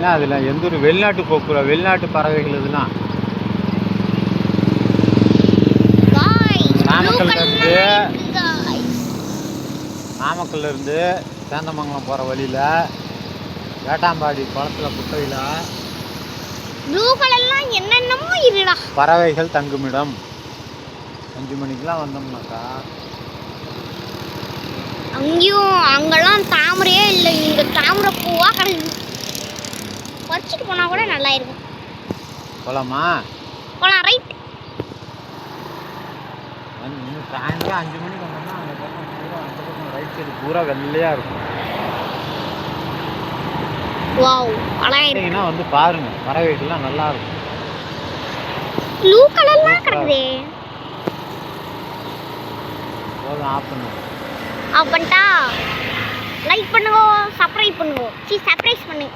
என்ன அதில் எந்த ஒரு வெளிநாட்டு போக்குவர வெளிநாட்டு பறவைகள் இதெல்லாம் நாமக்கல்ல இருந்து சேந்தமங்கலம் போகிற வழியில் வேட்டாம்பாடி குளத்தில் குட்டையில் ப்ளூ கலர்லாம் என்னென்னமோ இருடா பறவைகள் தங்குமிடம் 5 மணிக்கெலாம் வந்தோம்னாக்கா அங்கெல்லாம் தாமரையே இல்லை, இங்கே தாமரை பூவா கிடக்குது. பறிச்சுட்டு போனால் கூட நல்லா இருக்கும். போகலாமா? போகலாம். ரைட். சாயந்தரம் 5 மணிக்கு வந்தோம்னா அந்த பக்கம் பூரா அந்த பக்கம் ரைட் சைடு பூரா வெள்ளையாக இருக்கும். வாவ், அழகா இருக்கு. வந்து பாருங்க, பறவைகள்லாம் நல்லா இருக்கும். ப்ளூ கலர்லாம் கிடக்குதே. போதும், ஆஃப் பண்ணுங்க. ஆஃப் பண்ணிட்டா லைக் பண்ணுங்க, சப்ஸ்கிரைப் பண்ணுங்க. சப்ஸ்கிரைப் பண்ணுங்க.